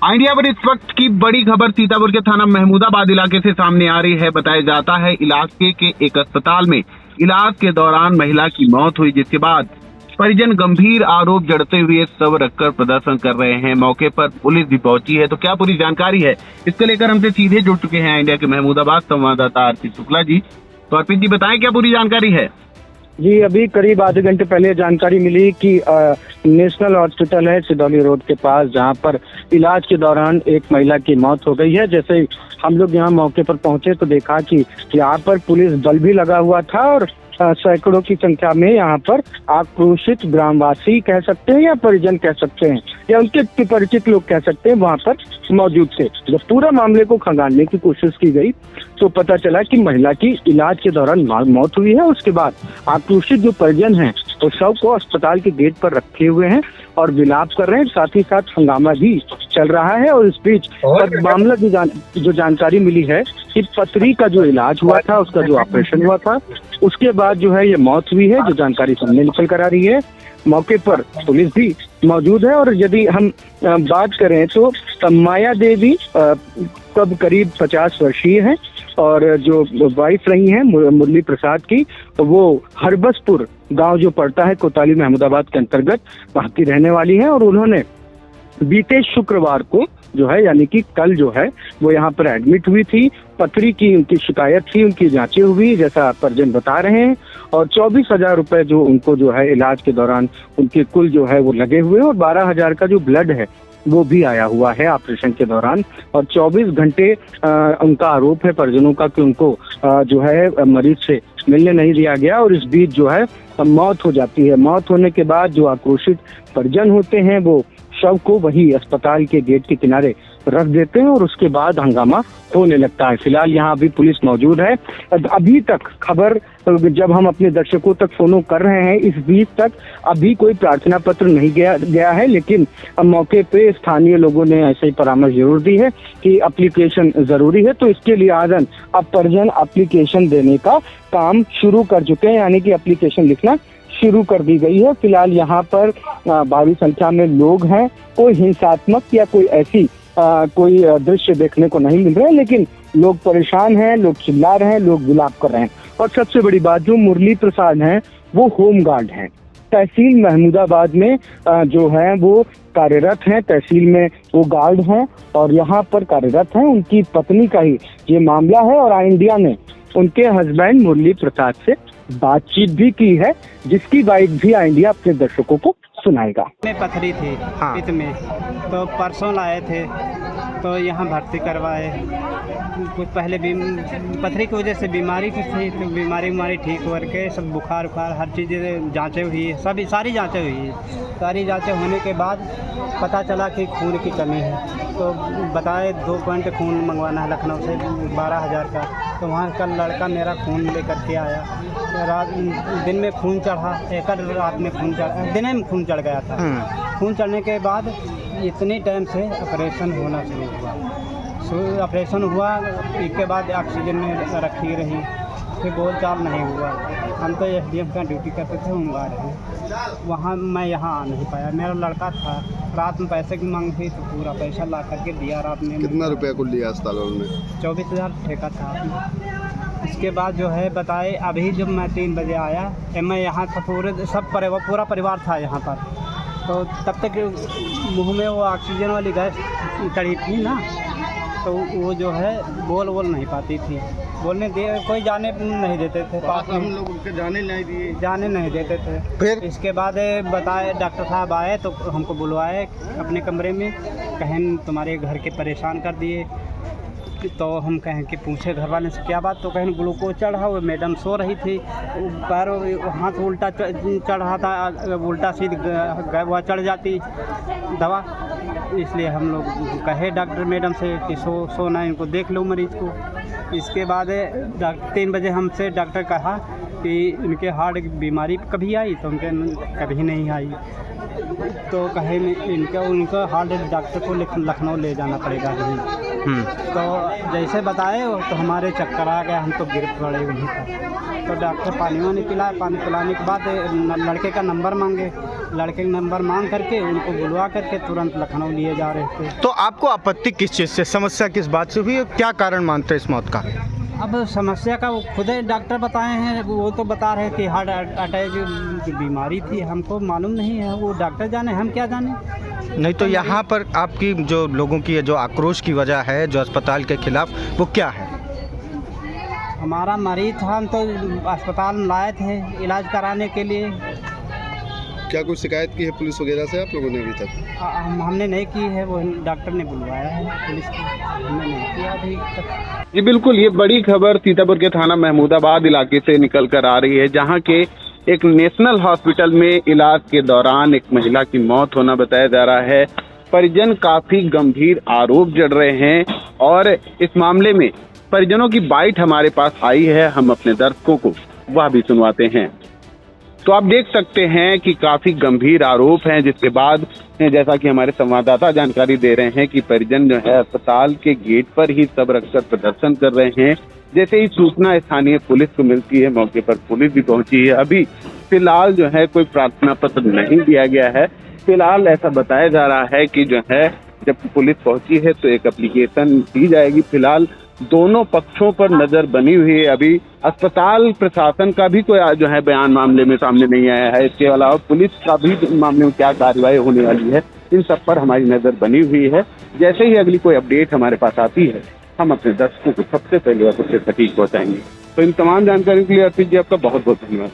India पर इस वक्त की बड़ी खबर सीतापुर के थाना महमूदाबाद इलाके से सामने आ रही है। बताया जाता है इलाके के एक अस्पताल में इलाज के दौरान महिला की मौत हुई, जिसके बाद परिजन गंभीर आरोप जड़ते हुए शव रखकर प्रदर्शन कर रहे हैं। मौके पर पुलिस भी पहुंची है। तो क्या पूरी जानकारी है, इसको लेकर हमसे सीधे जुड़ चुके हैं इंडिया के महमूदाबाद संवाददाता अर्पित शुक्ला जी। तो अर्पित जी बताएं क्या पूरी जानकारी है। जी, अभी करीब आधे घंटे पहले जानकारी मिली कि नेशनल हॉस्पिटल है सिदौली रोड के पास, जहां पर इलाज के दौरान एक महिला की मौत हो गई है। जैसे ही हम लोग यहां मौके पर पहुंचे तो देखा कि यहां पर पुलिस बल भी लगा हुआ था और सैकड़ों की संख्या में यहाँ पर आक्रोशित ग्रामवासी कह सकते हैं या परिजन कह सकते हैं या उनके परिचित लोग कह सकते हैं वहाँ पर मौजूद थे। जब पूरा मामले को खंगालने की कोशिश की गई तो पता चला कि महिला की इलाज के दौरान मौत हुई है। उसके बाद आक्रोशित जो परिजन हैं वो शव को अस्पताल के गेट पर रखे हुए हैं और विलाप कर रहे हैं। साथ ही साथ हंगामा भी चल रहा है और इस बीच मामला जो जानकारी मिली है कि पथरी का जो इलाज हुआ था, उसका जो ऑपरेशन हुआ था, उसके बाद जो है ये मौत हुई है, जो जानकारी सामने निकल कर आ रही है। मौके पर पुलिस भी मौजूद है। और यदि हम बात करें तो माया देवी कब करीब 50 वर्षीय हैं और जो वाइफ रही हैं मुरली प्रसाद की, वो हरबसपुर गांव जो पड़ता है कोतवाली महमूदाबाद के अंतर्गत, वहां की रहने वाली है। और उन्होंने बीते शुक्रवार को जो है यानी कि कल जो है वो यहाँ पर एडमिट हुई थी। पथरी की उनकी शिकायत थी, उनकी जांचें हुई जैसा परिजन बता रहे हैं और 24,000 रुपए जो उनको जो है इलाज के दौरान उनके कुल जो है वो लगे हुए और 12,000 का जो ब्लड है वो भी आया हुआ है ऑपरेशन के दौरान। और 24 घंटे उनका आरोप है परिजनों का कि उनको जो है मरीज से मिलने नहीं दिया गया और इस बीच जो है मौत हो जाती है। मौत होने के बाद जो आक्रोशित परिजन होते हैं वो शव को वही अस्पताल के गेट के किनारे रख देते हैं और उसके बाद हंगामा होने लगता है। फिलहाल यहाँ अभी पुलिस मौजूद है। अभी तक खबर जब हम अपने दर्शकों तक फोनो कर रहे हैं, इस बीच तक अभी कोई प्रार्थना पत्र नहीं गया है, लेकिन मौके पे स्थानीय लोगों ने ऐसे ही परामर्श जरूर दी है कि एप्लीकेशन जरूरी है। तो इसके लिए आजन अब परिजन एप्लीकेशन देने का काम शुरू कर चुके हैं, यानी कि एप्लीकेशन लिखना शुरू कर दी गई है। फिलहाल यहाँ पर भारी संख्या में लोग हैं। कोई हिंसात्मक या कोई ऐसी कोई दृश्य देखने को नहीं मिल रहा है, लेकिन लोग परेशान हैं, लोग चिल्ला रहे हैं, लोग विलाप कर रहे हैं। और सबसे बड़ी बात, जो मुरली प्रसाद हैं वो होम गार्ड हैं, तहसील महमूदाबाद में जो है वो कार्यरत हैं, तहसील में वो गार्ड हैं और यहाँ पर कार्यरत हैं। उनकी पत्नी का ही ये मामला है और इंडिया ने उनके हस्बैंड मुरली प्रसाद से बातचीत भी की है, जिसकी बाइट भी इंडिया अपने दर्शकों को सुनाएगा। में पथरी थी पित्त में, तो परसों लाए थे तो यहाँ भर्ती करवाए। कुछ पहले भी पथरी की वजह से बीमारी कुछ थी, तो बीमारी ठीक करके सब बुखार हर चीज़ जांचें हुई, सभी सारी जांचें हुई। सारी जांचें होने के बाद पता चला कि खून की कमी है, तो बताए 2 पॉइंट खून मंगवाना है लखनऊ से 12,000 का। तो वहाँ का लड़का मेरा खून लेकर के आया। दिन में खून चढ़ा, एक रात में खून चढ़ा, दिन में खून चढ़ गया था। खून चढ़ने के बाद इतने टाइम से ऑपरेशन होना शुरू हुआ। ऑपरेशन हुआ, इसके बाद ऑक्सीजन में रखी रही, फिर बोल चाल नहीं हुआ। हम तो SDM का ड्यूटी करते थे, होमगार्ड हैं वहाँ। मैं यहाँ आ नहीं पाया, मेरा लड़का था। रात में पैसे की मांग थी तो पूरा पैसा ला करके दिया रात में। कितना रुपया को लिया अस्पताल में? 24,000 ठेका था। इसके बाद जो है बताए, अभी जब मैं 3 बजे आया, मैं यहाँ था, पूरा परिवार था यहाँ पर। तो तब तक मुंह में वो ऑक्सीजन वाली गैस चढ़ी थी ना, तो वो जो है बोल नहीं पाती थी, बोलने दे कोई जाने नहीं देते थे पास में। हम लोग उनके जाने नहीं देते थे। फिर इसके बाद बताए, डॉक्टर साहब आए तो हमको बुलवाए अपने कमरे में, कहें तुम्हारे घर के परेशान कर दिए। तो हम कहें कि पूछे घर वाले से क्या बात, तो कहें ग्लूकोज चढ़ा। वो मैडम सो रही थी, पैर हाथ उल्टा चढ़ रहा था, उल्टा सीधा वह चढ़ जाती दवा। इसलिए हम लोग कहे डॉक्टर मैडम से कि सोना इनको देख लो मरीज़ को। इसके बाद 3 बजे हमसे डॉक्टर कहा कि इनके हार्ट की बीमारी कभी आई, तो उनके कभी नहीं आई। तो कहे उनको हार्ट डॉक्टर को लखनऊ ले जाना पड़ेगा अभी। तो जैसे बताए तो हमारे चक्कर आ गया, हम तो गिर पड़े वहीं पर। तो डॉक्टर पानी वानी पिलाए, पानी पिलाने के बाद लड़के का नंबर मांगे, लड़के का नंबर मांग करके उनको बुलवा करके तुरंत लखनऊ लिए जा रहे थे। तो आपको आपत्ति किस चीज़ से, समस्या किस बात से हुई, क्या कारण मानते हैं इस मौत का? अब समस्या का वो खुद ही डॉक्टर बताए हैं, वो तो बता रहे थे हार्ट अटैक की बीमारी थी, हमको मालूम नहीं है, वो डॉक्टर जाने, हम क्या जाने। नहीं तो यहाँ पर आपकी जो लोगों की जो आक्रोश की वजह है जो अस्पताल के खिलाफ, वो क्या है? हमारा मरीज था, हम तो अस्पताल में लाए थे इलाज कराने के लिए। क्या कोई शिकायत की है पुलिस वगैरह से आप लोगों ने अभी तक? हमने नहीं की है, वो डॉक्टर ने बुलवाया है पुलिस को, हमने नहीं किया अभी तक। जी बिल्कुल, ये बड़ी खबर सीतापुर के थाना महमूदाबाद इलाके से निकल कर आ रही है, जहां के एक नेशनल हॉस्पिटल में इलाज के दौरान एक महिला की मौत होना बताया जा रहा है। परिजन काफी गंभीर आरोप जड़ रहे हैं और इस मामले में परिजनों की बाइट हमारे पास आई है, हम अपने दर्शकों को वह भी सुनवाते हैं। तो आप देख सकते हैं कि काफी गंभीर आरोप हैं, जिसके बाद जैसा कि हमारे संवाददाता जानकारी दे रहे हैं कि परिजन जो है अस्पताल के गेट पर ही सब रखकर प्रदर्शन कर रहे हैं। जैसे ही सूचना स्थानीय पुलिस को मिलती है, मौके पर पुलिस भी पहुंची है। अभी फिलहाल जो है कोई प्रार्थना पत्र नहीं दिया गया है। फिलहाल ऐसा बताया जा रहा है कि जो है जब पुलिस पहुंची है तो एक एप्लीकेशन दी जाएगी। फिलहाल दोनों पक्षों पर नजर बनी हुई है। अभी अस्पताल प्रशासन का भी कोई जो है बयान मामले में सामने नहीं आया है। इसके अलावा पुलिस का भी मामले में क्या कार्रवाई होने वाली है, इन सब पर हमारी नजर बनी हुई है। जैसे ही अगली कोई अपडेट हमारे पास आती है, हम अपने दर्शकों को सबसे पहले और सबसे सटीक पहुंचाएंगे। तो इन तमाम जानकारी के लिए अर्पित जी आपका बहुत बहुत धन्यवाद।